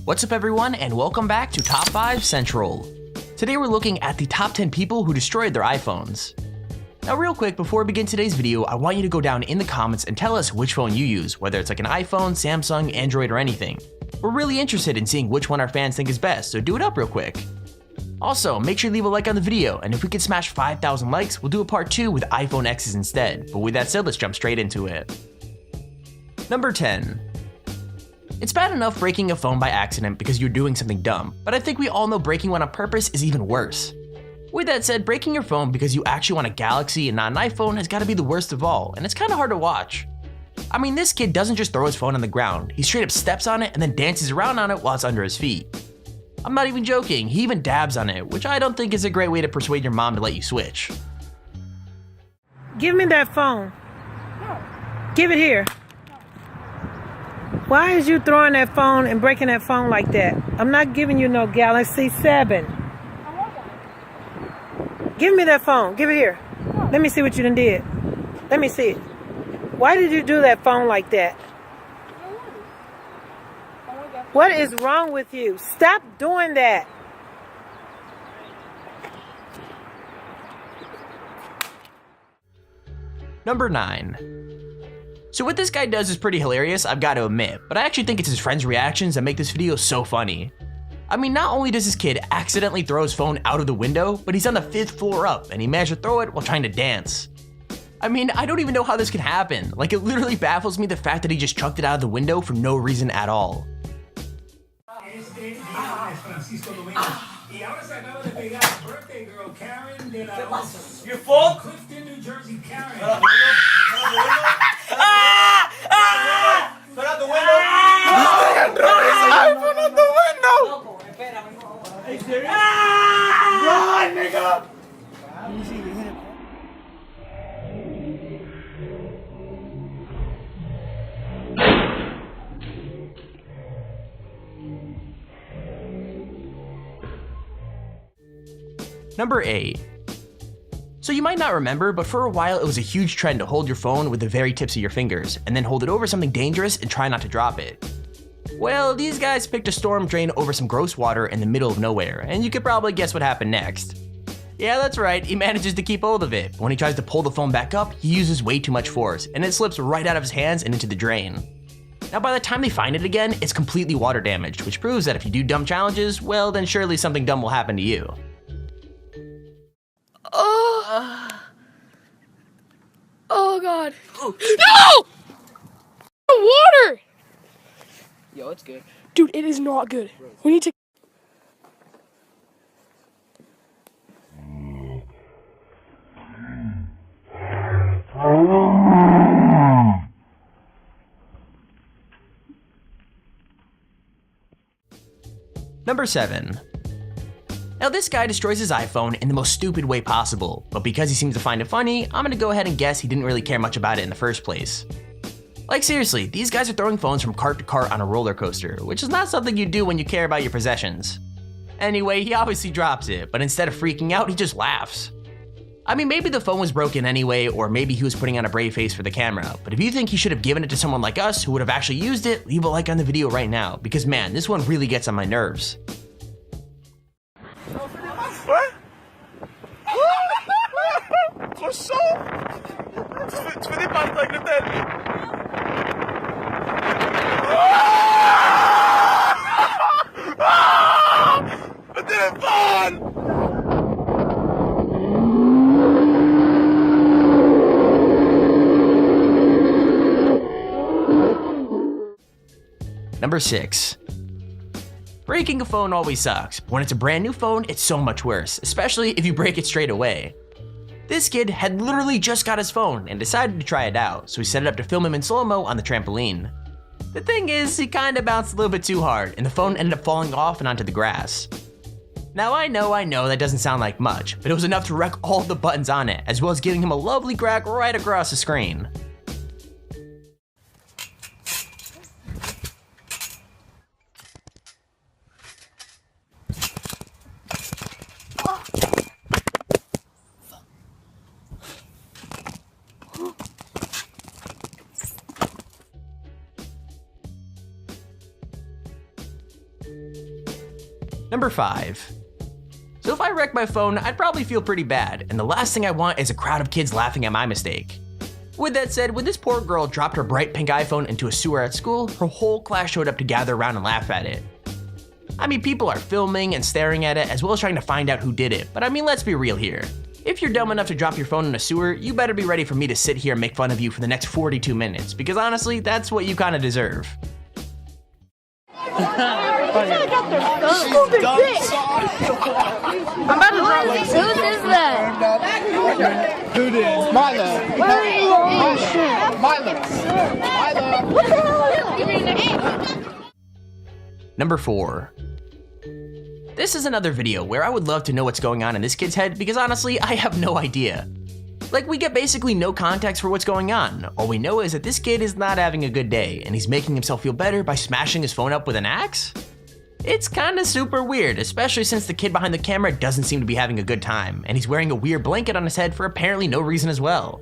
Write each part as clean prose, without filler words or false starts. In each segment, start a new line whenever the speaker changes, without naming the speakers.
What's up everyone, and welcome back to Top 5 Central. Today we're looking at the top 10 people who destroyed their iPhones. Now real quick, before we begin today's video, I want you to go down in the comments and tell us which phone you use, whether it's like an iPhone, Samsung, Android, or anything. We're really interested in seeing which one our fans think is best, so do it up real quick. Also, make sure to leave a like on the video, and if we can smash 5,000 likes, we'll do a part 2 with iPhone X's instead. But with that said, let's jump straight into it. Number 10. It's bad enough breaking a phone by accident because you're doing something dumb, but I think we all know breaking one on purpose is even worse. With that said, breaking your phone because you actually want a Galaxy and not an iPhone has got to be the worst of all, and it's kind of hard to watch. I mean, this kid doesn't just throw his phone on the ground, he straight up steps on it and then dances around on it while it's under his feet. I'm not even joking, he even dabs on it, which I don't think is a great way to persuade your mom to let you switch.
Give me that phone. No. Give it here. Why is you throwing that phone and breaking that phone like that? I'm not giving you no Galaxy 7. Give me that phone. Give it here. Let me see what you done did. Let me see it. Why did you do that phone like that? What is wrong with you? Stop doing that.
Number 9. So what this guy does is pretty hilarious, I've got to admit, but I actually think it's his friends' reactions that make this video so funny. I mean, not only does this kid accidentally throw his phone out of the window, but he's on the 5th floor up and he managed to throw it while trying to dance. I mean, I don't even know how this can happen. Like, it literally baffles me the fact that he just chucked it out of the window for no reason at all.
Your fault?
Clifton, New Jersey, Karen.
Turn out the window.
iPhone out the window.
Are you serious? Run, nigga.
Number 8. So you might not remember, but for a while it was a huge trend to hold your phone with the very tips of your fingers, and then hold it over something dangerous and try not to drop it. Well, these guys picked a storm drain over some gross water in the middle of nowhere, and you could probably guess what happened next. Yeah, that's right, he manages to keep hold of it, but when he tries to pull the phone back up, he uses way too much force, and it slips right out of his hands and into the drain. Now by the time they find it again, it's completely water damaged, which proves that if you do dumb challenges, well then surely something dumb will happen to you.
Oh God. No! Water!
Yo, it's good.
Dude, it is not good. We need to.
Number 7. Now this guy destroys his iPhone in the most stupid way possible, but because he seems to find it funny, I'm gonna go ahead and guess he didn't really care much about it in the first place. Like seriously, these guys are throwing phones from cart to cart on a roller coaster, which is not something you do when you care about your possessions. Anyway, he obviously drops it, but instead of freaking out, he just laughs. I mean, maybe the phone was broken anyway, or maybe he was putting on a brave face for the camera, but if you think he should have given it to someone like us who would have actually used it, leave a like on the video right now, because man, this one really gets on my nerves.
What? Cochon! Tu fais des patates avec le tête! Le téléphone!
Number 6. Breaking a phone always sucks, but when it's a brand new phone, it's so much worse, especially if you break it straight away. This kid had literally just got his phone and decided to try it out, so he set it up to film him in slow-mo on the trampoline. The thing is, he kinda bounced a little bit too hard, and the phone ended up falling off and onto the grass. Now I know that doesn't sound like much, but it was enough to wreck all of the buttons on it, as well as giving him a lovely crack right across the screen. Number 5. So if I wreck my phone, I'd probably feel pretty bad, and the last thing I want is a crowd of kids laughing at my mistake. With that said, when this poor girl dropped her bright pink iPhone into a sewer at school, her whole class showed up to gather around and laugh at it. I mean, people are filming and staring at it as well as trying to find out who did it, but I mean, let's be real here. If you're dumb enough to drop your phone in a sewer, you better be ready for me to sit here and make fun of you for the next 42 minutes, because honestly, that's what you kinda deserve.
I'm about to drop like, whose is that?
Who did? Milo.
Number 4. This is another video where I would love to know what's going on in this kid's head because honestly, I have no idea. Like, we get basically no context for what's going on. All we know is that this kid is not having a good day and he's making himself feel better by smashing his phone up with an axe? It's kinda super weird, especially since the kid behind the camera doesn't seem to be having a good time and he's wearing a weird blanket on his head for apparently no reason as well.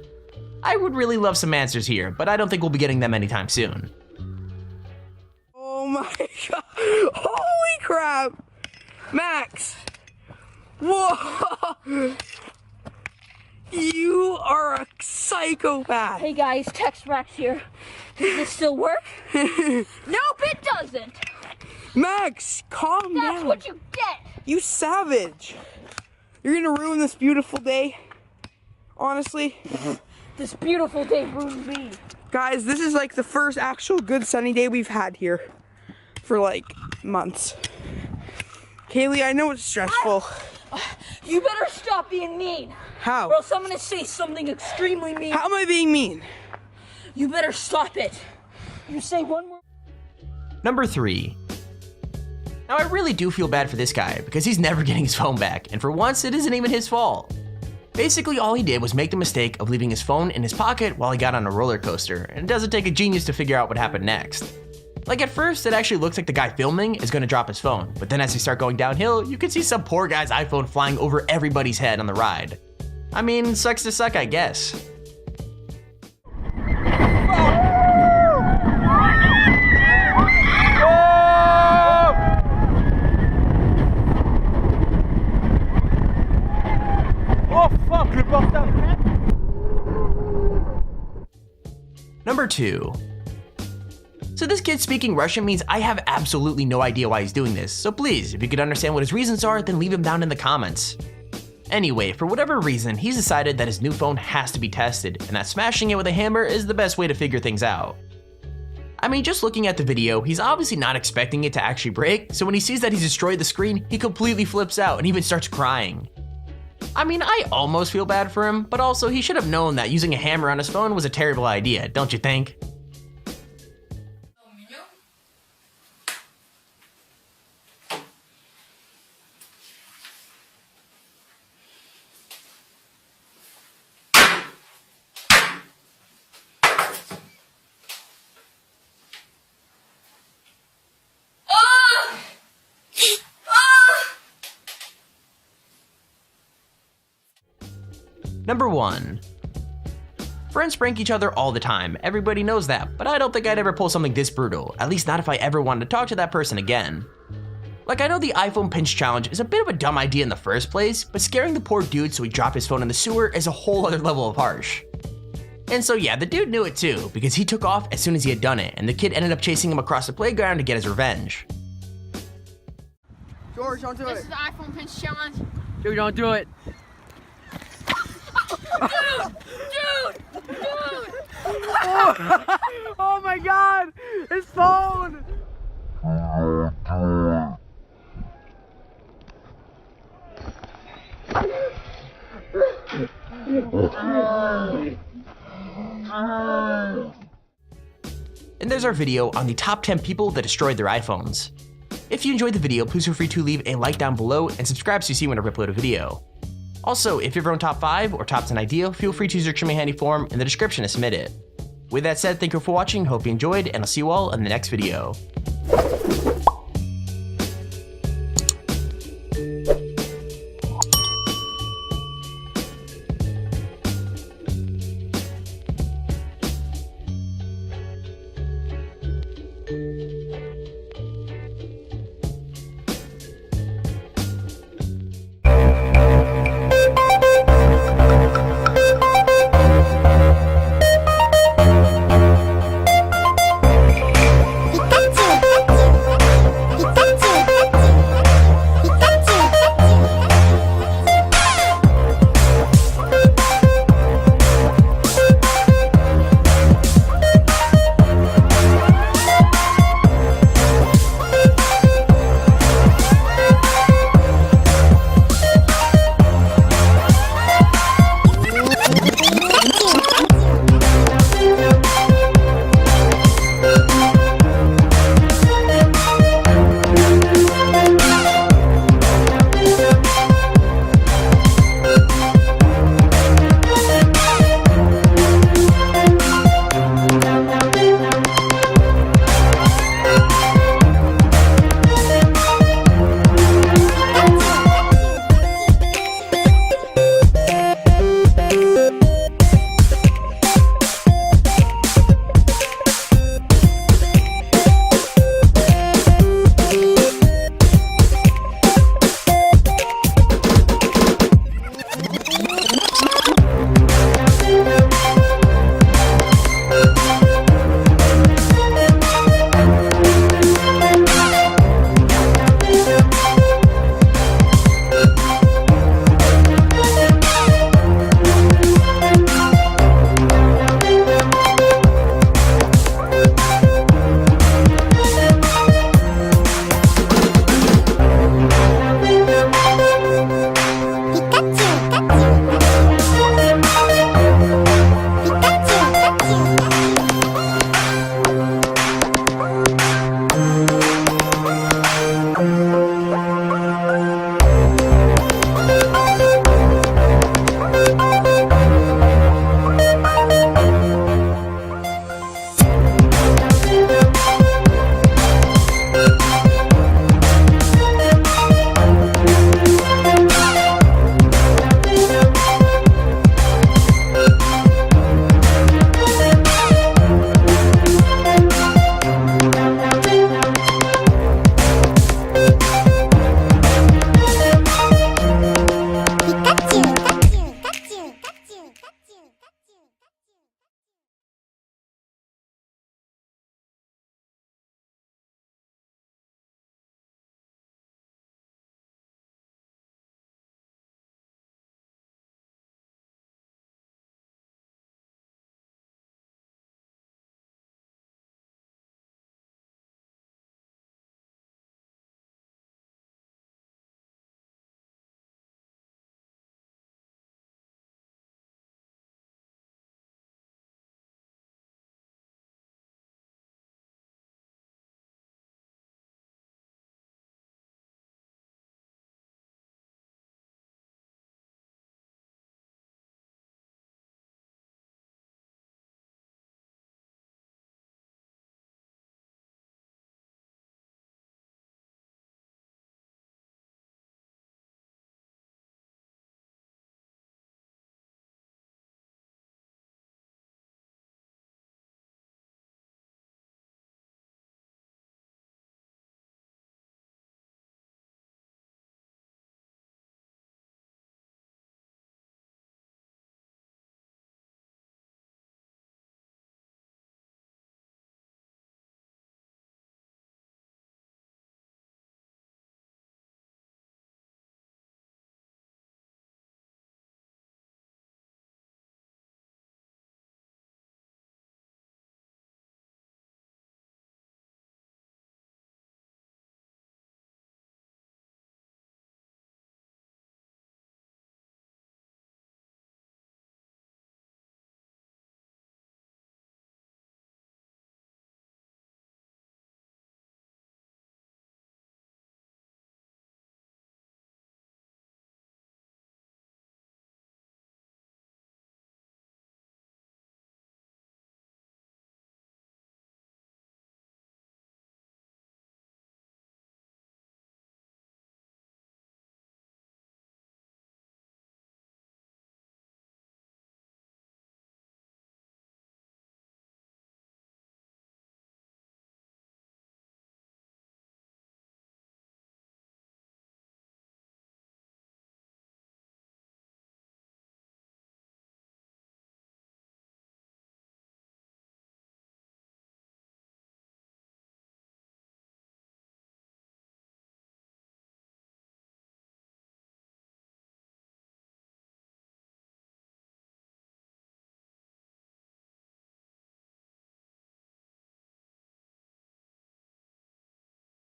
I would really love some answers here, but I don't think we'll be getting them anytime soon.
Oh my god. Holy crap. Max. Whoa. You are a psychopath.
Hey guys, Text Max here. Does this still work? Nope, it doesn't.
Max, calm down.
That's what you get.
You savage. You're gonna ruin this beautiful day. Honestly.
This beautiful day ruined me.
Guys, this is like the first actual good sunny day we've had here for like months. Kaylee, I know it's stressful.
You better stop being mean.
How?
Or else I'm gonna say something extremely mean.
How am I being mean?
You better stop it. You say one more.
Number 3. Now I really do feel bad for this guy because he's never getting his phone back, and for once it isn't even his fault. Basically all he did was make the mistake of leaving his phone in his pocket while he got on a roller coaster, and it doesn't take a genius to figure out what happened next. Like at first it actually looks like the guy filming is gonna drop his phone, but then as they start going downhill, you can see some poor guy's iPhone flying over everybody's head on the ride. I mean, sucks to suck, I guess. Number 2. So this kid speaking Russian means I have absolutely no idea why he's doing this, so please, if you could understand what his reasons are, then leave them down in the comments. Anyway, for whatever reason, he's decided that his new phone has to be tested, and that smashing it with a hammer is the best way to figure things out. I mean, just looking at the video, he's obviously not expecting it to actually break, so when he sees that he's destroyed the screen, he completely flips out and even starts crying. I mean, I almost feel bad for him, but also he should have known that using a hammer on his phone was a terrible idea, don't you think? Number 1. Friends prank each other all the time, everybody knows that, but I don't think I'd ever pull something this brutal, at least not if I ever wanted to talk to that person again. Like, I know the iPhone pinch challenge is a bit of a dumb idea in the first place, but scaring the poor dude so he dropped his phone in the sewer is a whole other level of harsh. And so yeah, the dude knew it too, because he took off as soon as he had done it, and the kid ended up chasing him across the playground to get his revenge.
George, don't do
This
it.
is the iPhone pinch challenge.
Dude, don't do it.
Dude!
Oh my god! His phone!
And there's our video on the top 10 people that destroyed their iPhones. If you enjoyed the video, please feel free to leave a like down below and subscribe so you see when I upload a video. Also, if you have your own top 5 or top 10 idea, feel free to use your Extremely Handy form in the description to submit it. With that said, thank you for watching, hope you enjoyed, and I'll see you all in the next video.